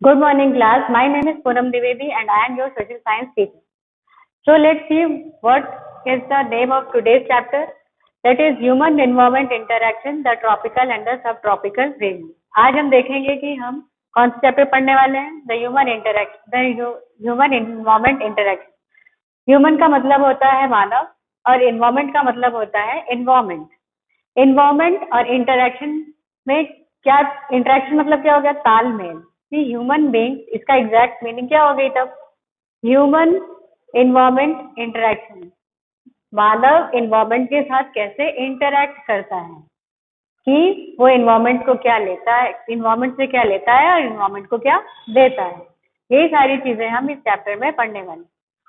Good morning, class. My name is Poonam Dwivedi and I am your social science teacher. So let's see what is the name of today's chapter. That is Human Environment Interaction, the Tropical and the Subtropical Region. आज हम देखेंगे कि हम कौन से chapter पढ़ने वाले हैं. The human environment interaction. Human का मतलब होता है मानव और एनवायरमेंट का मतलब होता है एनवायरमेंट. एनवायरमेंट और इंटरेक्शन में क्या, इंटरेक्शन मतलब क्या हो गया, तालमेल. ह्यूमन बीइंग, इसका एग्जैक्ट मीनिंग क्या हो गई तब, ह्यूमन एनवायरमेंट इंटरेक्शन, मानव एनवायरमेंट के साथ कैसे इंटरैक्ट करता है, कि वो एनवायरमेंट को क्या लेता है, एनवायरमेंट से क्या लेता है और एनवायरमेंट को क्या देता है. यही सारी चीजें हम इस चैप्टर में पढ़ने वाले.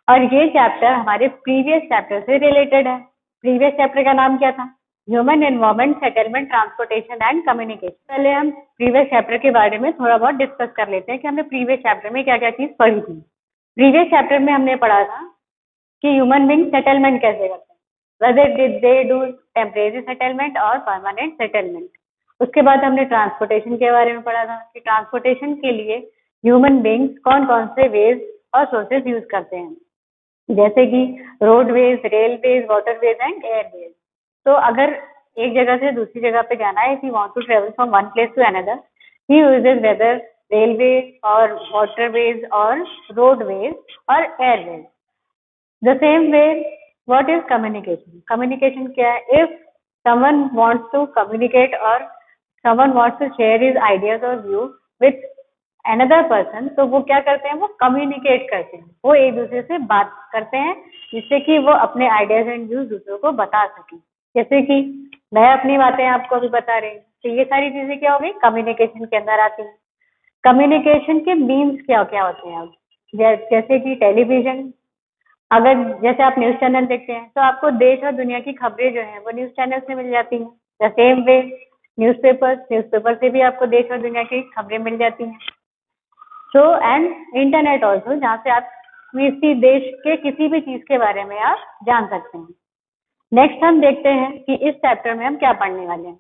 और ये चैप्टर हमारे प्रीवियस चैप्टर से रिलेटेड है. प्रीवियस चैप्टर का नाम क्या था, human environment, settlement, transportation and communication. पहले हम प्रीवियस चैप्टर के बारे में थोड़ा बहुत डिस्कस कर लेते हैं कि हमने प्रीवियस चैप्टर में क्या क्या चीज पढ़ी थी. प्रीवियस चैप्टर में हमने पढ़ा था कि ह्यूमन बीइंग सेटलमेंट कैसे करते हैं, whether did they do temporary settlement और permanent settlement. उसके बाद हमने ट्रांसपोर्टेशन के बारे में पढ़ा था कि ट्रांसपोर्टेशन के लिए ह्यूमन बीइंग्स कौन कौन से वेज और सोर्सेज यूज करते हैं, जैसे कि roadways, railways, waterways and Airways. तो अगर एक जगह से दूसरी जगह पे जाना है, if you want to travel from one place to another, he uses whether railways और waterways और roadways और airways. The same way, what is communication? Communication क्या है? If someone wants to communicate or someone wants to share his ideas or view with another person, तो वो क्या करते हैं, वो कम्युनिकेट करते हैं, वो एक दूसरे से बात करते हैं जिससे कि वो अपने आइडियाज एंड व्यूज दूसरों को बता सकें. जैसे कि मैं अपनी बातें आपको अभी बता रही हूँ, तो ये सारी चीजें क्या हो गई, कम्युनिकेशन के अंदर आती हैं. कम्युनिकेशन के मीन्स क्या क्या होते हैं अब, जैसे कि टेलीविजन. अगर जैसे आप न्यूज चैनल देखते हैं तो आपको देश और दुनिया की खबरें जो है वो न्यूज चैनल से मिल जाती हैं. द सेम वे न्यूज़पेपर से भी आपको देश और दुनिया की खबरें मिल जाती हैं. सो एंड इंटरनेट ऑल्सो, जहाँ से आप किसी देश के किसी भी चीज के बारे में आप जान सकते हैं. नेक्स्ट हम देखते हैं कि इस चैप्टर में हम क्या पढ़ने वाले हैं.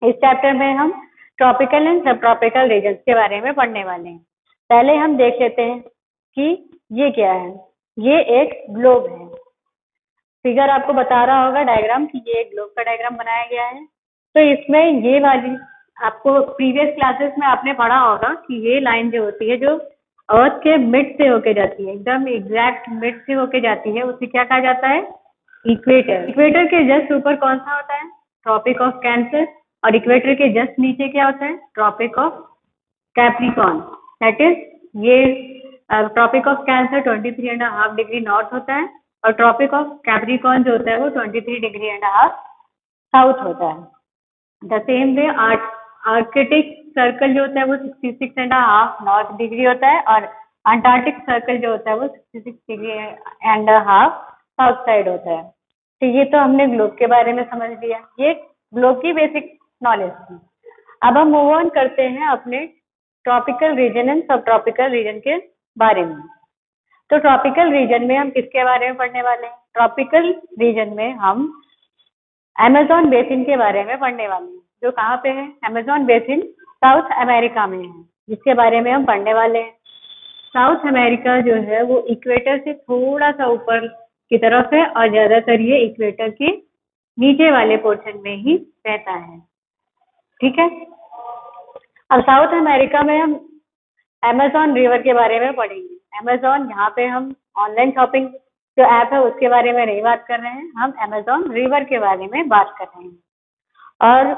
इस चैप्टर में हम ट्रॉपिकल एंड सब ट्रॉपिकल रीजन्स के बारे में पढ़ने वाले हैं. पहले हम देख लेते हैं कि ये क्या है. ये एक ग्लोब है. फिगर आपको बता रहा होगा डायग्राम कि ये एक ग्लोब का डायग्राम बनाया गया है. तो इसमें ये वाली, आपको प्रीवियस क्लासेस में आपने पढ़ा होगा कि ये लाइन जो होती है, जो अर्थ के मिड से होके जाती है, एकदम एग्जैक्ट मिड से होके जाती है, उसे क्या कहा जाता है, इक्वेटर. इक्वेटर के जस्ट ऊपर कौन सा होता है, ट्रॉपिक ऑफ कैंसर. और इक्वेटर के जस्ट नीचे क्या होता है, Tropic of Capricorn. That is ये Tropic of Cancer 23.5 degree north होता है और ट्रॉपिक ऑफ कैप्रिकॉर्न जो होता है वो 23.5 साउथ होता है. The same way Arctic circle जो होता है वो 66.5 नॉर्थ डिग्री होता है और अंटार्कटिक सर्कल जो होता है वो 66.5 साउथ साइड होता है. तो ये तो हमने ग्लोब के बारे में समझ लिया, ये ग्लोब की बेसिक नॉलेज थी. अब हम मूव ऑन करते हैं अपने ट्रॉपिकल रीजन एंड सब ट्रॉपिकल रीजन के बारे में. तो ट्रॉपिकल रीजन में हम किसके बारे में पढ़ने वाले हैं, ट्रॉपिकल रीजन में हम अमेज़न बेसिन के बारे में पढ़ने वाले हैं, जो कहाँ पे है, अमेज़न बेसिन साउथ अमेरिका में है, जिसके बारे में हम पढ़ने वाले हैं. साउथ अमेरिका जो है वो इक्वेटर से थोड़ा सा ऊपर की तरफ है और ज्यादातर ये इक्वेटर के नीचे वाले पोर्शन में ही रहता है. ठीक है. अब साउथ अमेरिका में हम अमेज़न रिवर के बारे में पढ़ेंगे. अमेज़न, यहाँ पे हम ऑनलाइन शॉपिंग जो ऐप है उसके बारे में नहीं बात कर रहे हैं, हम अमेज़न रिवर के बारे में बात कर रहे हैं. और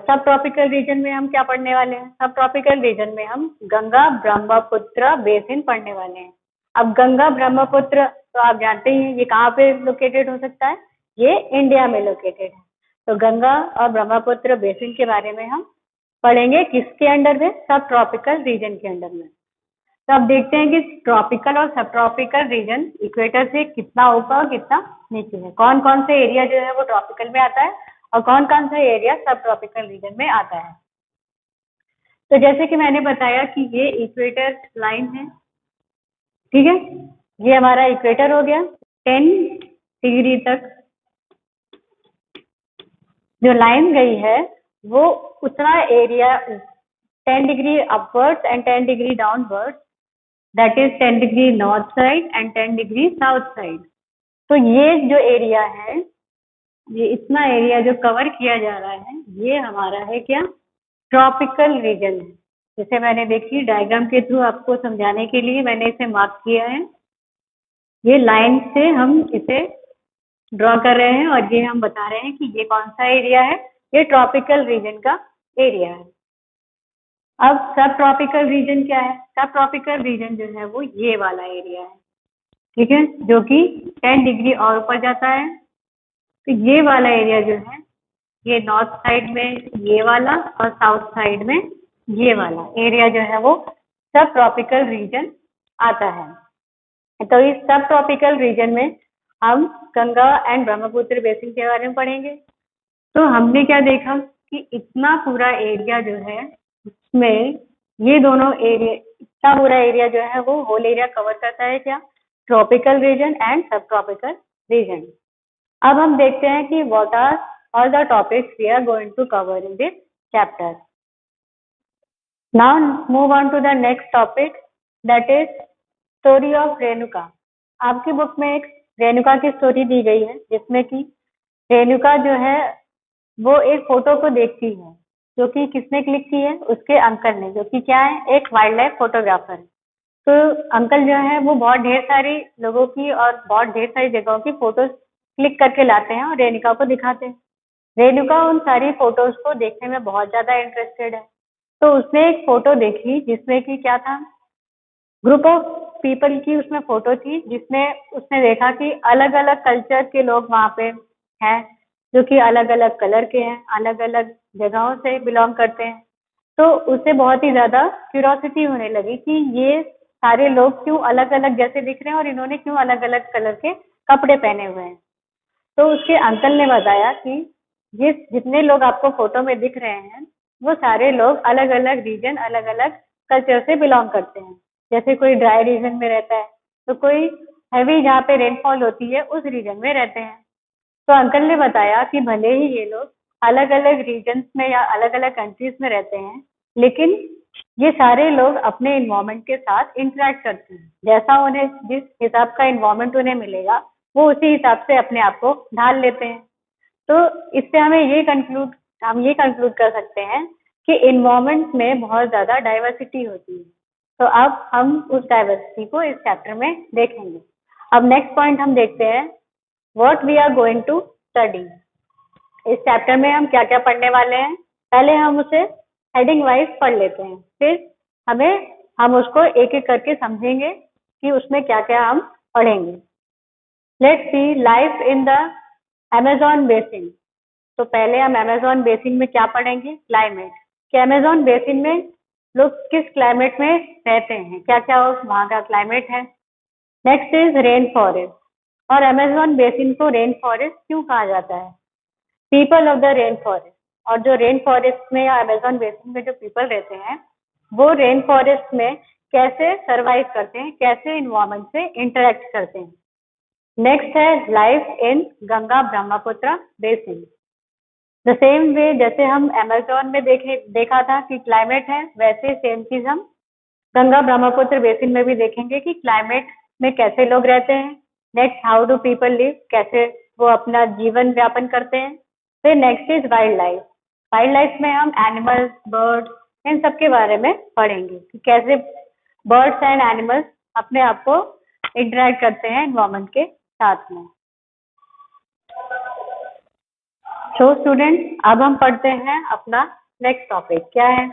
सब ट्रॉपिकल रीजन में हम क्या पढ़ने वाले हैं, सब ट्रॉपिकल रीजन में हम गंगा ब्रह्मपुत्र बेसिन पढ़ने वाले हैं. अब गंगा ब्रह्मपुत्र तो आप जानते ही हैं ये कहाँ पे लोकेटेड हो सकता है, ये इंडिया में लोकेटेड है. तो गंगा और ब्रह्मपुत्र बेसिन के बारे में हम पढ़ेंगे, किसके अंडर में, सब ट्रॉपिकल रीजन के अंडर में. तो अब देखते हैं कि ट्रॉपिकल और सब ट्रॉपिकल रीजन इक्वेटर से कितना ऊपर और कितना नीचे है, कौन कौन से एरिया जो है वो ट्रॉपिकल में आता है और कौन कौन सा एरिया सब ट्रॉपिकल रीजन में आता है. तो जैसे कि मैंने बताया कि ये इक्वेटर लाइन है. ठीक है, ये हमारा इक्वेटर हो गया. 10 डिग्री तक जो लाइन गई है वो उतना area 10 degree upwards and 10 degree downwards, that is 10 degree north side and 10 degree south side. तो ये जो एरिया है, ये इतना एरिया जो कवर किया जा रहा है, ये हमारा है क्या, ट्रॉपिकल रीजन है. जैसे मैंने देखिए डायग्राम के थ्रू आपको समझाने के लिए मैंने इसे मार्क किया है. ये लाइन से हम इसे ड्रॉ कर रहे हैं और ये हम बता रहे हैं कि ये कौन सा एरिया है, ये ट्रॉपिकल रीजन का एरिया है. अब सब ट्रॉपिकल रीजन क्या है, सब ट्रॉपिकल रीजन जो है वो ये वाला एरिया है, ठीक है, जो कि 10 डिग्री और ऊपर जाता है. तो ये वाला एरिया जो है, ये नॉर्थ साइड में ये वाला और साउथ साइड में ये वाला एरिया जो है वो सब ट्रॉपिकल रीजन आता है. तो इस सब ट्रॉपिकल रीजन में हम गंगा एंड ब्रह्मपुत्र बेसिन के बारे में पढ़ेंगे. तो हमने क्या देखा कि इतना पूरा एरिया जो है उसमें ये दोनों एरिया, इतना पूरा एरिया जो है वो होल एरिया कवर करता है क्या, ट्रॉपिकल रीजन एंड सब ट्रॉपिकल रीजन. अब हम देखते हैं कि what are all the topics we are going to cover in this chapter. Now move on to the next topic, that is story of Renuka. आपकी बुक में एक रेणुका की स्टोरी दी गई है, जिसमें कि रेणुका जो है वो एक फोटो को देखती है, जो कि किसने क्लिक की है, उसके अंकल ने, जो कि क्या है, एक वाइल्ड लाइफ फोटोग्राफर. तो अंकल जो है वो बहुत ढेर सारी लोगों की और बहुत ढेर सारी जगहों की फोटोज क्लिक करके लाते हैं और रेणुका को दिखाते हैं. रेणुका उन सारी फोटोज को देखने में बहुत ज्यादा इंटरेस्टेड है. तो उसने एक फोटो देखी जिसमें कि क्या था, ग्रुप ऑफ पीपल की उसमें फोटो थी, जिसमें उसने देखा कि अलग अलग कल्चर के लोग वहाँ पे हैं, जो कि अलग अलग कलर के हैं, अलग अलग जगहों से बिलोंग करते हैं. तो उसे बहुत ही ज्यादा क्यूरियोसिटी होने लगी कि ये सारे लोग क्यों अलग अलग जैसे दिख रहे हैं और इन्होंने क्यों अलग अलग कलर के कपड़े पहने हुए हैं. तो उसके अंकल ने बताया कि ये जितने लोग आपको फोटो में दिख रहे हैं वो सारे लोग अलग अलग रीजन, अलग अलग कल्चर से बिलोंग करते हैं. जैसे कोई ड्राई रीजन में रहता है, तो कोई हैवी जहाँ पे रेनफॉल होती है उस रीजन में रहते हैं. तो अंकल ने बताया कि भले ही ये लोग अलग अलग रीजन्स में या अलग अलग कंट्रीज में रहते हैं, लेकिन ये सारे लोग अपने इन्वायरमेंट के साथ इंटरेक्ट करते हैं. जैसा उन्हें जिस हिसाब का इन्वायरमेंट उन्हें मिलेगा वो उसी हिसाब से अपने आप को ढाल लेते हैं. तो इससे हम ये कंक्लूड कर सकते हैं कि इन्वायरमेंट में बहुत ज्यादा डाइवर्सिटी होती है. तो अब हम उस डाइवर्सिटी को इस चैप्टर में देखेंगे. अब नेक्स्ट पॉइंट हम देखते हैं, what we are going to study. इस चैप्टर में हम क्या क्या पढ़ने वाले हैं, पहले हम उसे हेडिंग वाइज पढ़ लेते हैं, फिर हम उसको एक एक करके समझेंगे कि उसमें क्या क्या हम पढ़ेंगे. Let's see life in the Amazon basin. तो पहले हम अमेज़न बेसिन में क्या पढ़ेंगे, क्लाइमेट, कि अमेज़न बेसिन में लोग किस क्लाइमेट में रहते हैं, क्या क्या वहाँ का क्लाइमेट है. नेक्स्ट इज रेन फॉरेस्ट, और अमेज़न बेसिन को रेन फॉरेस्ट क्यों कहा जाता है, people of the rain forest. और जो रेन फॉरेस्ट में या अमेज़न बेसिन में जो पीपल रहते हैं वो रेन फॉरेस्ट में कैसे सर्वाइव करते हैं, कैसे इन्वायरमेंट से इंटरेक्ट करते हैं. नेक्स्ट है life in Ganga Brahmaputra basin. The same way जैसे हम अमेज़न में देखा था कि क्लाइमेट है, वैसे सेम चीज हम गंगा ब्रह्मपुत्र बेसिन में भी देखेंगे कि क्लाइमेट में कैसे लोग रहते हैं. Next how do people live, कैसे वो अपना जीवन व्यापन करते हैं. फिर next is wild life. Wild life में हम एनिमल्स, बर्ड्स, इन सब के बारे में पढ़ेंगे कि कैसे बर्ड्स एंड एनिमल्स अपने आप को इंटरेक्ट करते हैं एनवायरनमेंट के साथ में. सो स्टूडेंट्स, अब हम पढ़ते हैं अपना नेक्स्ट टॉपिक, क्या है,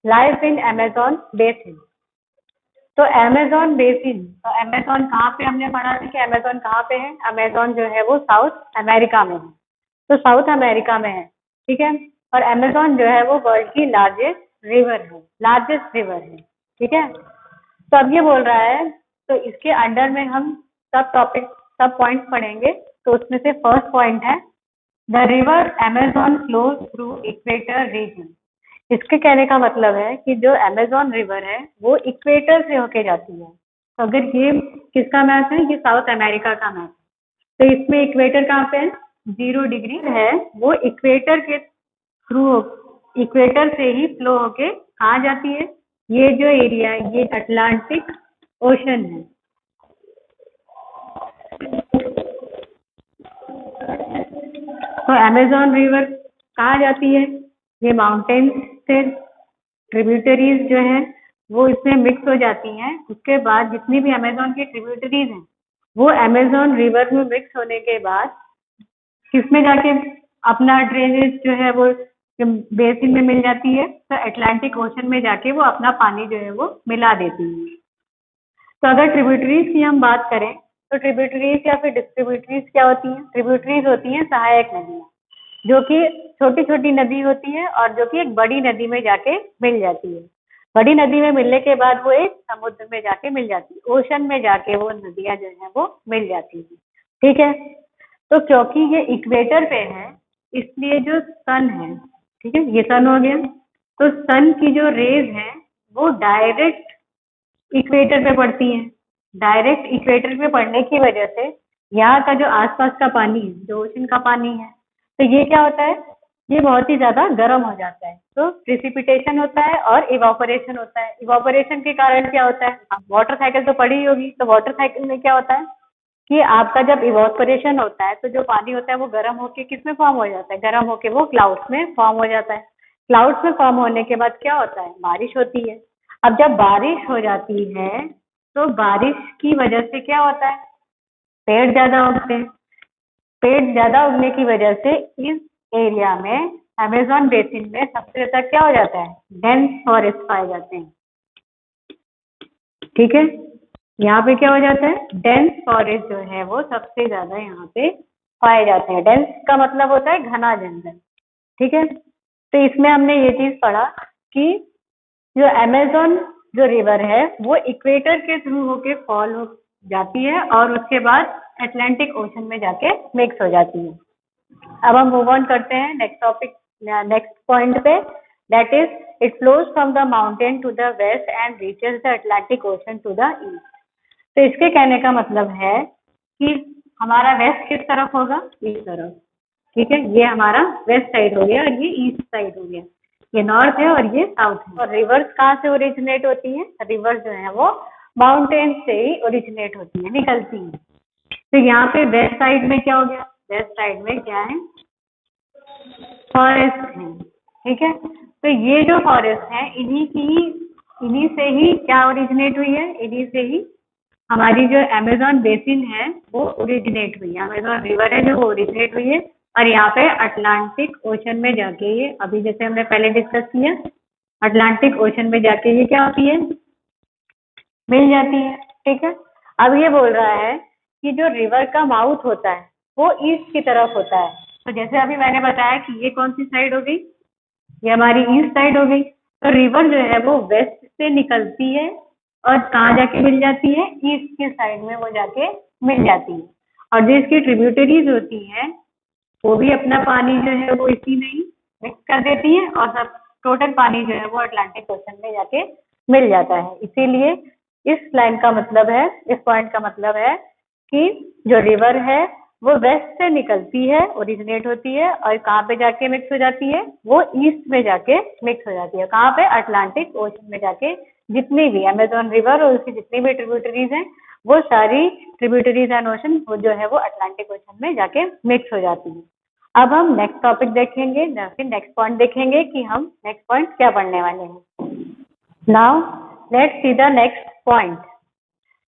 लाइफ इन अमेज़न बेसिन. तो अमेज़न बेसिन, तो अमेज़न कहाँ पे, हमने पढ़ा था कि अमेज़न कहाँ पे है, अमेज़न जो है वो साउथ अमेरिका में है. तो साउथ अमेरिका में है, ठीक है. और अमेज़न जो है वो वर्ल्ड की लार्जेस्ट रिवर है, ठीक है. तो अब ये बोल रहा है, तो इसके अंडर में हम सब पॉइंट्स पढ़ेंगे. तो उसमें से फर्स्ट पॉइंट है, the river Amazon flows through equator region. इसके कहने का मतलब है कि जो अमेज़न रिवर है वो इक्वेटर से होके जाती है. तो अगर ये किसका मैप है, ये साउथ अमेरिका का मैप है. तो इसमें इक्वेटर कहाँ पे है, 0 डिग्री है, वो इक्वेटर के थ्रू, इक्वेटर से ही फ्लो होके कहाँ जाती है? ये जो एरिया है ये अटलांटिक ओशन है। तो अमेज़न रिवर कहाँ जाती है? ये माउंटेन्स से ट्रिब्यूटरीज जो है वो इसमें मिक्स हो जाती हैं। उसके बाद जितनी भी अमेज़न की ट्रिब्यूटरीज हैं वो अमेज़न रिवर में मिक्स होने के बाद किसमें जाके अपना ड्रेनेज जो है वो बेसिन में मिल जाती है, तो अटलांटिक ओशन में जाके वो अपना पानी जो है वो मिला देती है। तो अगर ट्रिब्यूटरीज की हम बात करें तो ट्रिब्यूटरीज या फिर डिस्ट्रीब्यूटरीज क्या होती हैं? ट्रिब्यूटरीज होती हैं सहायक नदियाँ, जो कि छोटी छोटी नदी होती है और जो कि एक बड़ी नदी में जाके मिल जाती है। बड़ी नदी में मिलने के बाद वो एक समुद्र में जाके मिल जाती है, ओशन में जाके वो नदियाँ जो है वो मिल जाती है। ठीक है, तो क्योंकि ये इक्वेटर पे है इसलिए जो सन है, ठीक है, ये सन हो गया, तो सन की जो रेज है वो डायरेक्ट इक्वेटर पे पड़ती है। डायरेक्ट इक्वेटर पे पड़ने की वजह से यहाँ का जो आसपास का पानी है, जो ओशन का पानी है, तो ये क्या होता है, ये बहुत ही ज्यादा गर्म हो जाता है। तो प्रिसिपिटेशन होता है और इवापोरेशन होता है। इवापोरेशन के कारण क्या होता है? आप वाटर साइकिल तो पढ़ी होगी, तो वाटर साइकिल में क्या होता है कि आपका जब इवापोरेशन होता है तो जो पानी होता है वो गर्म होके किसमें फॉर्म हो जाता है? गर्म होके वो क्लाउड्स में फॉर्म हो जाता है। क्लाउड्स में फॉर्म होने के बाद क्या होता है? बारिश होती है। अब जब बारिश हो जाती है तो बारिश की वजह से क्या होता है? पेड़ ज्यादा उगते हैं। पेड़ ज्यादा उगने की वजह से इस एरिया में अमेज़न बेसिन में सबसे ज्यादा क्या हो जाता है? डेंस फॉरेस्ट पाए जाते हैं। ठीक है, यहाँ पे क्या हो जाता है? डेंस फॉरेस्ट जो है वो सबसे ज्यादा यहाँ पे पाए जाते हैं। डेंस का मतलब होता है घना जंगल। ठीक है, तो इसमें हमने ये चीज पढ़ा कि जो अमेज़न जो रिवर है वो इक्वेटर के थ्रू होके फॉल हो जाती है और उसके बाद अटलांटिक ओशन में जाके मिक्स हो जाती है। अब हम मूव ऑन करते हैं नेक्स्ट टॉपिक, नेक्स्ट पॉइंट पे, that is it flows from the mountain to the west and reaches the Atlantic ocean to the east. तो इसके कहने का मतलब है कि हमारा वेस्ट किस तरफ होगा? इस तरफ। ठीक है, ये हमारा वेस्ट साइड हो गया और ये ईस्ट साइड हो गया। ये नॉर्थ है और ये साउथ है। और रिवर्स कहाँ से ओरिजिनेट होती है? रिवर्स जो है वो माउंटेन से ही ओरिजिनेट होती है, निकलती है। तो यहाँ पे वेस्ट साइड में क्या हो गया? वेस्ट साइड में क्या है? फॉरेस्ट है। ठीक है, तो ये जो फॉरेस्ट है इन्हीं से ही क्या ओरिजिनेट हुई है? इन्हीं से ही हमारी जो अमेज़न बेसिन है वो ओरिजिनेट हुई है। अमेज़न रिवर है जो वो ओरिजिनेट हुई है और यहाँ पे अटलांटिक ओशन में जाके ये, अभी जैसे हमने पहले डिस्कस किया, अटलांटिक ओशन में जाके ये क्या होती है? मिल जाती है। ठीक है, अब ये बोल रहा है कि जो रिवर का माउथ होता है वो ईस्ट की तरफ होता है। तो जैसे अभी मैंने बताया कि ये कौन सी साइड हो गई? ये हमारी ईस्ट साइड हो गई। तो रिवर जो है वो वेस्ट से निकलती है और कहाँ जाके मिल जाती है? ईस्ट की साइड में वो जाके मिल जाती है। और जो इसकी ट्रिब्यूटरीज होती हैं वो भी अपना पानी जो है वो इसी में ही मिक्स कर देती है और सब टोटल पानी जो है वो अटलांटिक ओशन में जाके मिल जाता है। इसीलिए इस लाइन का मतलब है, इस पॉइंट का मतलब है कि जो रिवर है वो वेस्ट से निकलती है, ओरिजिनेट होती है और कहाँ पे जाके मिक्स हो जाती है? वो ईस्ट में जाके मिक्स हो जाती है। कहाँ पे? अटलांटिक ओशन में जाके। जितनी भी अमेज़न रिवर और उसकी जितनी भी ट्रिब्यूटरीज हैं वो सारी ट्रिब्यूटरीज एंड ओशन वो जो है वो अटलांटिक ओशन में जाके मिक्स हो जाती है। अब हम नेक्स्ट टॉपिक देखेंगे, फिर नेक्स्ट पॉइंट देखेंगे कि हम नेक्स्ट पॉइंट क्या पढ़ने वाले हैं। Now let's see the next point.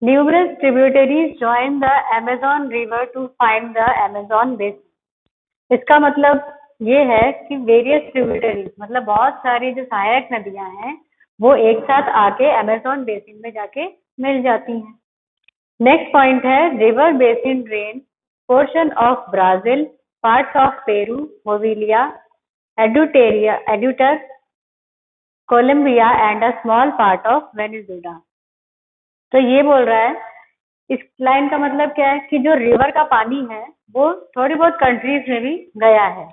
Numerous tributaries join the Amazon River to find the Amazon basin। इसका मतलब ये है कि वेरियस ट्रिब्यूटरीज मतलब बहुत सारी जो सहायक नदियां हैं वो एक साथ आके अमेज़न बेसिन में जाके मिल जाती हैं। नेक्स्ट पॉइंट है river basin drain portion of Brazil, parts of Peru, Bolivia, Ecuador, Colombia and a small part of Venezuela. तो ये बोल रहा है, इस लाइन का मतलब क्या है कि जो रिवर का पानी है वो थोड़ी बहुत कंट्रीज में भी गया है।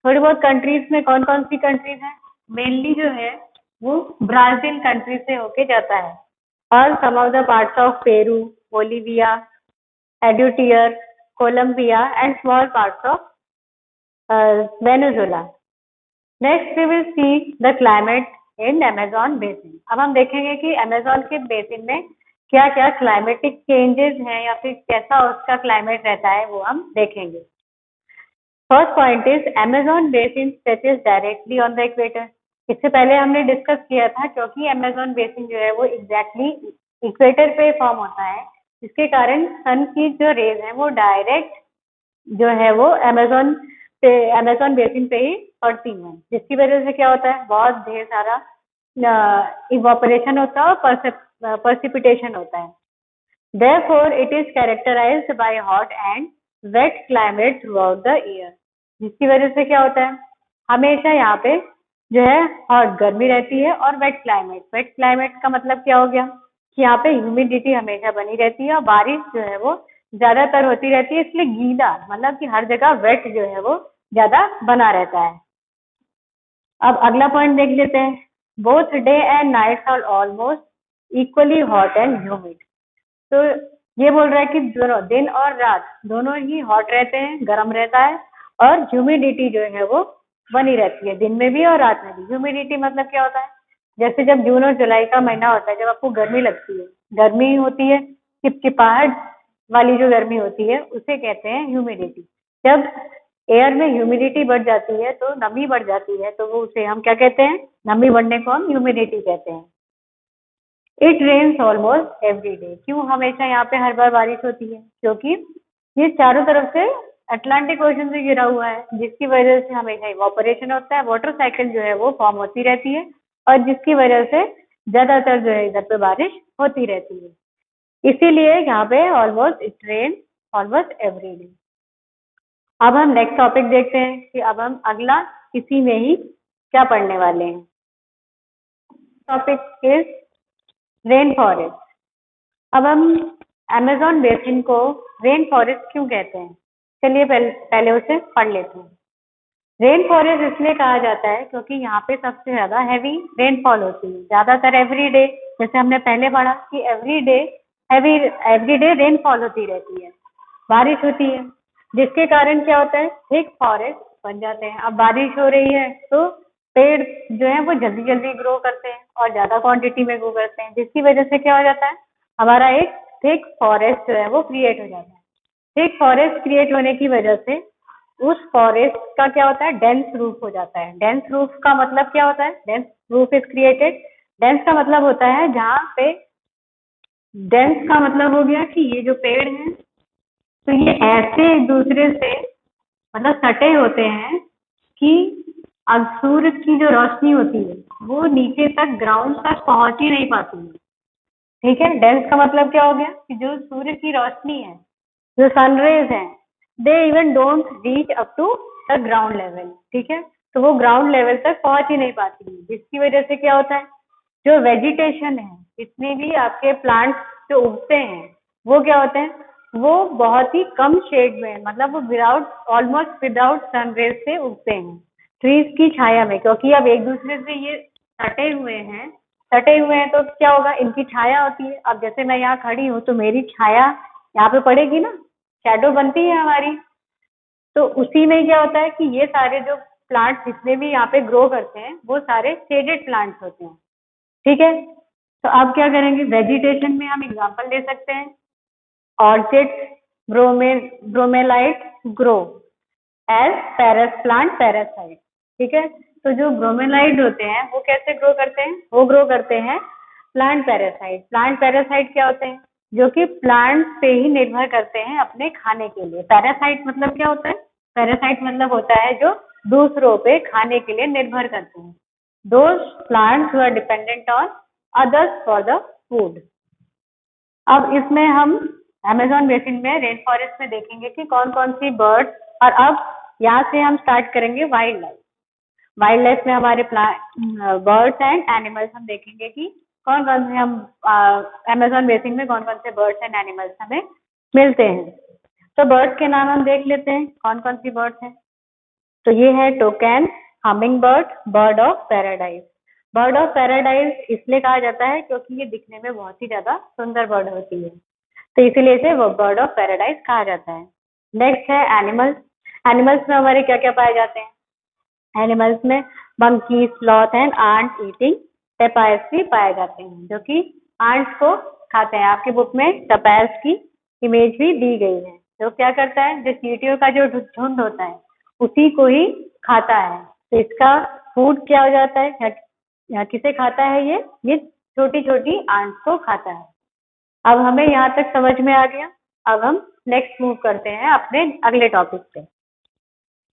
थोड़ी बहुत कंट्रीज में कौन कौन सी कंट्रीज हैं? मेनली जो है वो ब्राजील कंट्री से होके जाता है और some of the parts of Peru, Bolivia, Ecuador, Colombia and small parts of Venezuela. Next we will see the climate in Amazon basin. अब हम देखेंगे कि अमेजोन के बेसिन में क्या क्या क्लाइमेटिक चेंजेस हैं या फिर कैसा उसका क्लाइमेट रहता है, वो हम देखेंगे। First point is Amazon basin stretches directly on the equator. इससे पहले हमने डिस्कस किया था, क्योंकि अमेजोन बेसिन जो है वो एग्जैक्टली इक्वेटर पे फॉर्म होता है, जिसके कारण सन की जो रेज है वो डायरेक्ट जो है वो अमेजोन बेसिन पे ही पड़ती है, जिसकी वजह से क्या होता है, बहुत ढेर सारा इवापोरेशन होता है और पर्सिपिटेशन होता है। Therefore, it is characterized by hot and wet climate throughout the year. जिसकी वजह से क्या होता है, हमेशा यहाँ पे जो है हॉट गर्मी रहती है और वेट क्लाइमेट। वेट क्लाइमेट का मतलब क्या हो गया कि यहाँ पे ह्यूमिडिटी हमेशा बनी रहती है और बारिश जो है वो ज्यादातर होती रहती है, इसलिए गीला मतलब कि हर जगह वेट जो है वो ज्यादा बना रहता है। अब अगला पॉइंट देख लेते हैं। Both day and nights are almost equally hot and humid. तो ये बोल रहा है कि दोनों दिन और रात दोनों ही हॉट रहते हैं, गर्म रहता है, और ह्यूमिडिटी जो है वो बनी रहती है, दिन में भी और रात में भी। ह्यूमिडिटी मतलब क्या होता है, जैसे जब जून और जुलाई का महीना होता है, जब आपको गर्मी लगती है, गर्मी होती है, चिपचिपाहट वाली जो गर्मी होती है उसे कहते हैं ह्यूमिडिटी। जब एयर में ह्यूमिडिटी बढ़ जाती है तो नमी बढ़ जाती है, तो वो उसे हम क्या कहते हैं, नमी बढ़ने को हम ह्यूमिडिटी कहते हैं। It rains almost every day. क्यों हमेशा यहाँ पे हर बार बारिश होती है, क्योंकि ये चारों तरफ से अटलांटिक ओशन से घिरा हुआ है, जिसकी वजह से हमेशा इवापोरेशन होता है, वाटर साइकिल जो है वो फॉर्म होती रहती है, और जिसकी वजह से ज्यादातर जो है इधर पे बारिश होती रहती है। इसीलिए यहाँ पे almost it rain almost every day. अब हम नेक्स्ट टॉपिक देखते हैं कि अब हम अगला इसी में ही क्या पढ़ने वाले हैं। Topic is rain forest. अब हम अमेजोन बेसिन को रेन फॉरेस्ट क्यों कहते हैं, चलिए पहले उसे पढ़ लेते हैं। रेन फॉरेस्ट इसलिए कहा जाता है क्योंकि यहाँ पे सबसे ज्यादा हैवी रेनफॉल होती है, ज्यादातर एवरी डे, जैसे हमने पहले पढ़ा कि एवरी डे रेनफॉल होती रहती है, बारिश होती है, जिसके कारण क्या होता है, थिक फॉरेस्ट बन जाते हैं। अब बारिश हो रही है तो पेड़ जो है वो जल्दी जल्दी ग्रो करते हैं और ज्यादा क्वांटिटी में ग्रो करते हैं, जिसकी वजह से क्या हो जाता है, हमारा एक थिक फॉरेस्ट जो है वो क्रिएट हो जाता है। थिक फॉरेस्ट क्रिएट होने की वजह से उस फॉरेस्ट का क्या होता है, डेंस रूफ हो जाता है। डेंस रूफ का मतलब क्या होता है, dense roof is created. Dense का मतलब होता है जहाँ पे, डेंस का मतलब हो गया कि ये जो पेड़ हैं तो ये ऐसे एक दूसरे से मतलब सटे होते हैं कि अब सूर्य की जो रोशनी होती है वो नीचे तक ग्राउंड तक पहुंच ही नहीं पाती है। ठीक है, डेंस का मतलब क्या हो गया कि जो सूर्य की रोशनी है, जो सनरेज है, they even don't reach up to the ground level. ठीक है, तो वो ग्राउंड लेवल तक पहुंच ही नहीं पाती है, जिसकी वजह से क्या होता है, जो वेजिटेशन है, जितने भी आपके प्लांट्स जो उगते हैं वो क्या होते हैं, वो बहुत ही कम शेड में, मतलब वो ऑलमोस्ट विदाउट सनरेज से उगते हैं, ट्रीज की छाया में, क्योंकि अब एक दूसरे से ये सटे हुए हैं तो क्या होगा, इनकी छाया होती है। अब जैसे मैं यहाँ खड़ी हूँ तो मेरी छाया यहाँ पे पड़ेगी ना, शैडो बनती है हमारी, तो उसी में क्या होता है कि ये सारे जो प्लांट्स जितने भी यहाँ पे ग्रो करते हैं वो सारे शेडेड प्लांट्स होते हैं। ठीक है, तो अब क्या करेंगे, वेजिटेशन में हम एग्जांपल ले सकते हैं, orchids, bromeliad grow as plant parasite. ठीक है, तो जो ब्रोमेलाइट होते हैं वो कैसे ग्रो करते हैं, वो ग्रो करते हैं प्लांट पैरासाइट। प्लांट पैरासाइट क्या होते हैं, जो कि प्लांट पे ही निर्भर करते हैं अपने खाने के लिए। पैरासाइट मतलब क्या होता है, पैरासाइट मतलब होता है जो दूसरों पे खाने के लिए निर्भर करते हैं, those plants who are dependent on others for the food. अब इसमें हम अमेजोन बेसिन में रेन फॉरेस्ट में देखेंगे कि कौन कौन सी बर्ड्स, और अब यहाँ से हम स्टार्ट करेंगे वाइल्ड लाइफ। वाइल्ड लाइफ में हमारे बर्ड्स एंड एनिमल्स हम देखेंगे कि कौन कौन से हम अमेजोन बेसिन में कौन कौन से बर्ड्स एंड एनिमल्स हमें मिलते हैं। तो बर्ड्स के नाम हम देख लेते हैं, कौन कौन सी बर्ड्स हैं। तो ये है toucan, hummingbird, bird of paradise. Bird of paradise इसलिए कहा जाता है क्योंकि ये दिखने में बहुत ही ज्यादा सुंदर बर्ड होती है, तो इसीलिए इसे वो बर्ड ऑफ पैराडाइज कहा जाता है। नेक्स्ट है एनिमल्स। एनिमल्स में हमारे क्या क्या पाए जाते हैं, एनिमल्स में monkey, sloth and ant eating tapirs भी पाए जाते हैं, जो कि आंट्स को खाते हैं। आपकी बुक में टैपायर्स की इमेज भी दी गई है। जो क्या करता है, जो चींटियों का जो झुंड होता है उसी को ही खाता है। तो इसका फूड क्या हो जाता है, या किसे खाता है, ये छोटी छोटी आंट्स को खाता है। अब हमें यहाँ तक समझ में आ गया। अब हम नेक्स्ट मूव करते हैं अपने अगले टॉपिक पे,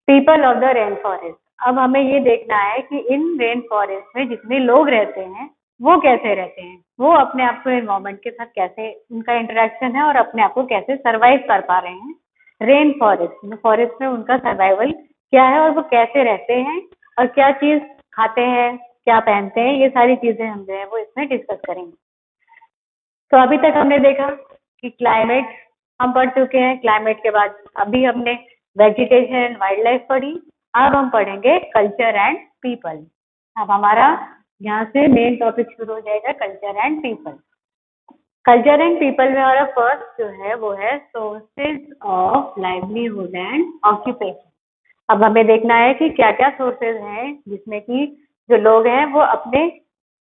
people of the rain forest. अब हमें ये देखना है कि इन रेन फॉरेस्ट में जितने लोग रहते हैं वो कैसे रहते हैं, वो अपने आप को एनवायरमेंट के साथ कैसे उनका इंटरेक्शन है और अपने आप को कैसे सरवाइव कर पा रहे हैं रेन फॉरेस्ट में उनका सर्वाइवल क्या है और वो कैसे रहते हैं और क्या चीज खाते हैं, क्या पहनते हैं, ये सारी चीजें हम जो है वो इसमें डिस्कस करेंगे। तो अभी तक हमने देखा कि क्लाइमेट हम पढ़ चुके हैं। क्लाइमेट के बाद अभी हमने वेजिटेशन एंड वाइल्ड लाइफ पढ़ी। अब हम पढ़ेंगे कल्चर एंड पीपल। अब हमारा यहाँ से मेन टॉपिक शुरू हो जाएगा, culture and people. Culture and people में हमारा फर्स्ट जो है वो है sources of livelihood and occupation. अब हमें देखना है कि क्या क्या सोर्सेज हैं जिसमें कि जो लोग हैं वो अपने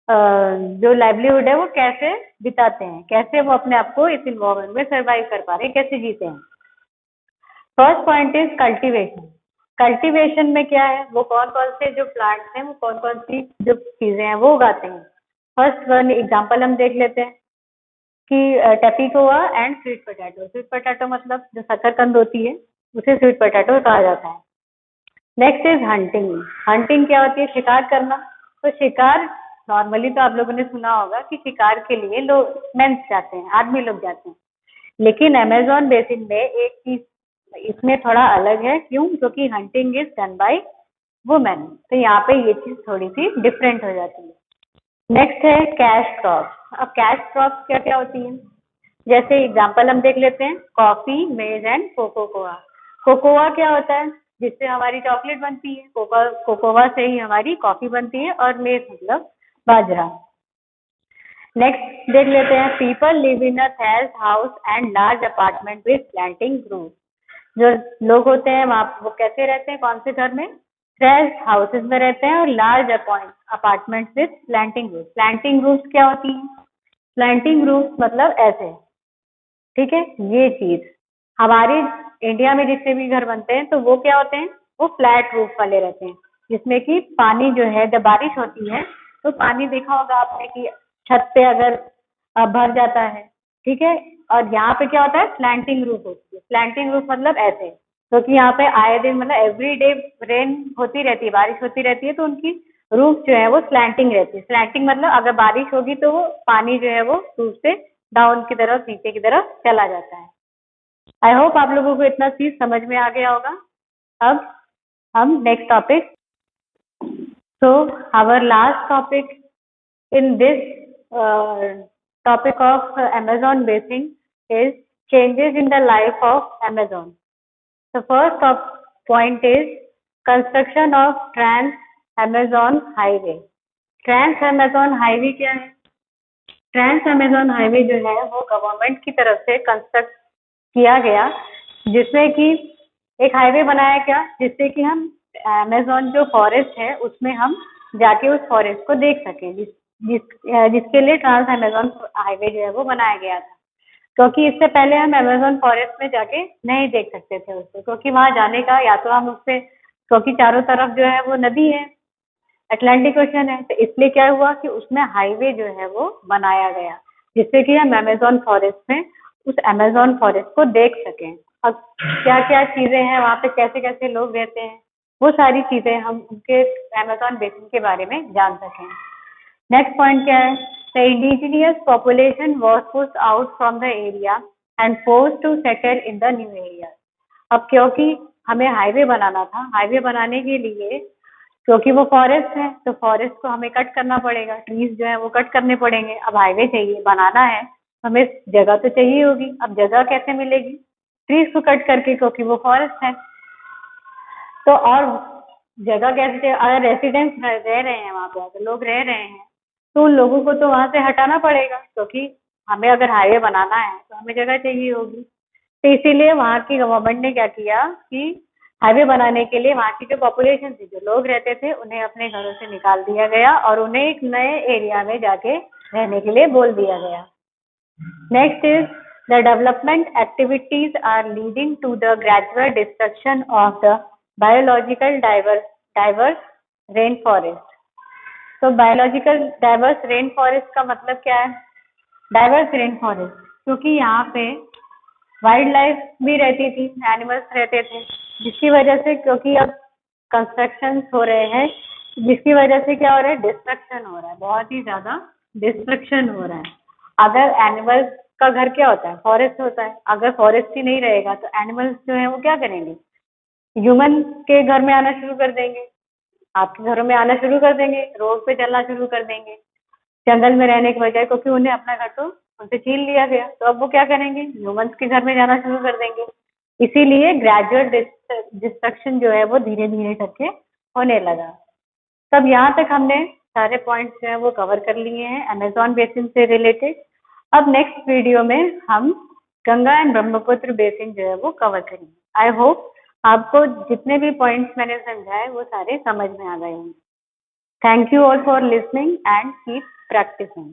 जो लाइवलीहुड है वो कैसे बिताते हैं, कैसे वो अपने आप को इस इन्वायरमेंट में सर्वाइव कर पा रहे हैं, कैसे जीते हैं। First point is cultivation. Cultivation में क्या है, वो कौन कौन से जो प्लांट्स हैं, वो कौन कौन सी जो चीजें हैं वो उगाते हैं। फर्स्ट वन एग्जांपल हम देख लेते हैं कि tapioca and sweet potato. Sweet potato मतलब जो शकरकंद होती है उसे स्वीट पोटैटो कहा जाता है। Next is hunting. हंटिंग क्या होती है, शिकार करना। तो शिकार नॉर्मली तो आप लोगों ने सुना होगा कि शिकार के लिए लोग मेंस जाते हैं, आदमी लोग जाते हैं, लेकिन अमेज़न बेसिन में एक चीज इसमें थोड़ा अलग है। क्यों? क्योंकि hunting is done by women. तो यहाँ पे ये चीज थोड़ी सी डिफरेंट हो जाती है। नेक्स्ट है कैश क्रॉप्स। अब कैश क्रॉप्स क्या क्या होती है, जैसे एग्जांपल हम देख लेते हैं, कॉफी, मेज एंड कोकोआ। कोकोआ क्या होता है, जिससे हमारी चॉकलेट बनती है। कोकोआ से ही हमारी कॉफी बनती है, और मेज मतलब बाजरा। नेक्स्ट देख लेते हैं, people live in a thatched house and large apartment with slanting roof. जो लोग होते हैं वहाँ वो कैसे रहते हैं, कौन से घर में, थ्रेस्ड हाउसेस में रहते हैं और large apartment with slanting roof. Slanting roof क्या होती है, स्लैंटिंग रूफ मतलब ऐसे, ठीक है। ये चीज हमारे इंडिया में जितने भी घर बनते हैं तो वो क्या होते हैं, वो फ्लैट रूफ वाले रहते हैं, जिसमें कि पानी जो है जब बारिश होती है तो पानी देखा होगा आपने कि छत पे अगर भर जाता है, ठीक है। और यहाँ पे क्या होता है, स्लैंटिंग रूफ होती है। स्लैंटिंग रूफ मतलब ऐसे, क्योंकि यहाँ पे आए दिन मतलब एवरी डे रेन होती रहती है, बारिश होती रहती है, तो उनकी रूफ जो है वो स्लैंटिंग रहती है। स्लैंटिंग मतलब अगर बारिश होगी तो वो पानी जो है वो रूफ से डाउन की तरफ, नीचे की तरफ चला जाता है। आई होप आप लोगों को इतना चीज समझ में आ गया होगा। अब हम next topic, so our last topic in this topic of Amazon basin is changes in the life of Amazon. The first point is construction of Trans Amazon Highway. Trans Amazon Highway क्या है? Trans Amazon Highway जो है वो government की तरफ से construct किया गया, जिसमें कि एक हाईवे बनाया गया जिससे कि हम अमेजोन जो फॉरेस्ट है उसमें हम जाके उस फॉरेस्ट को देख सकें, जिसके लिए ट्रांस अमेजोन हाईवे जो है वो बनाया गया था। क्योंकि इससे पहले हम अमेजोन फॉरेस्ट में जाके नहीं देख सकते थे उसको, क्योंकि वहां जाने का या तो हम उससे, क्योंकि चारों तरफ जो है वो नदी है, अटलांटिक ओशन है, तो इसलिए क्या हुआ कि उसमें हाईवे जो है वो बनाया गया, जिससे कि हम अमेजोन फॉरेस्ट में उस अमेजोन फॉरेस्ट को देख सकें। अब क्या क्या चीजें हैं वहाँ पे, कैसे कैसे लोग रहते हैं, वो सारी चीजें हम उनके अमेजोन बेसिन के बारे में जान सकें। नेक्स्ट पॉइंट क्या है, the indigenous population was pushed out from the area and forced to settle in the new area. अब क्योंकि हमें हाईवे बनाना था, हाईवे बनाने के लिए क्योंकि वो फॉरेस्ट है तो फॉरेस्ट को हमें कट करना पड़ेगा, ट्रीज जो है वो कट करने पड़ेंगे। अब हाईवे चाहिए, बनाना है, हमें जगह तो चाहिए होगी। अब जगह कैसे मिलेगी, ट्रीज को कट करके, क्योंकि वो फॉरेस्ट है। तो और जगह कैसे, अगर रेसिडेंट्स रह रहे हैं वहाँ पे, तो लोग रह रहे हैं, तो उन लोगों को तो वहां से हटाना पड़ेगा, क्योंकि हमें अगर हाईवे बनाना है तो हमें जगह चाहिए होगी। तो इसीलिए वहाँ की गवर्नमेंट ने क्या किया कि हाईवे बनाने के लिए वहाँ की जो पॉपुलेशन थी, जो लोग रहते थे, उन्हें अपने घरों से निकाल दिया गया और उन्हें एक नए एरिया में जाके रहने के लिए बोल दिया गया। Next is the development activities are leading to the gradual destruction of the biological diverse rain forest. तो बायोलॉजिकल डाइवर्स रेन फॉरेस्ट का मतलब क्या है? डाइवर्स रेन फॉरेस्ट, क्योंकि यहाँ पे वाइल्ड लाइफ भी रहती थी, एनिमल्स रहते थे, जिसकी वजह से, क्योंकि अब कंस्ट्रक्शन हो रहे हैं, जिसकी वजह से क्या हो रहा है? डिस्ट्रक्शन हो रहा है, बहुत ही ज्यादा डिस्ट्रक्शन हो रहा है। अगर एनिमल्स का घर क्या होता है? फॉरेस्ट होता है। अगर फॉरेस्ट ही नहीं रहेगा तो एनिमल्स जो है वो क्या करेंगे? ह्यूमन के घर में आना शुरू कर देंगे, आपके घरों में आना शुरू कर देंगे, रोड पे चलना शुरू कर देंगे जंगल में रहने की बजाय, क्योंकि उन्हें अपना घर तो उनसे छीन लिया गया। तो अब वो क्या करेंगे? ह्यूमंस के घर में जाना शुरू कर देंगे। इसीलिए ग्रेजुअल डिस्ट्रक्शन जो है वो धीरे धीरे करके होने लगा। तब यहाँ तक हमने सारे पॉइंट्स जो है वो कवर कर लिए हैं अमेजोन बेसिन से रिलेटेड। अब नेक्स्ट वीडियो में हम गंगा एंड ब्रह्मपुत्र बेसिन जो है वो कवर करेंगे। आई होप आपको जितने भी पॉइंट्स मैंने समझाए वो सारे समझ में आ गए होंगे। Thank you all for listening and keep practicing.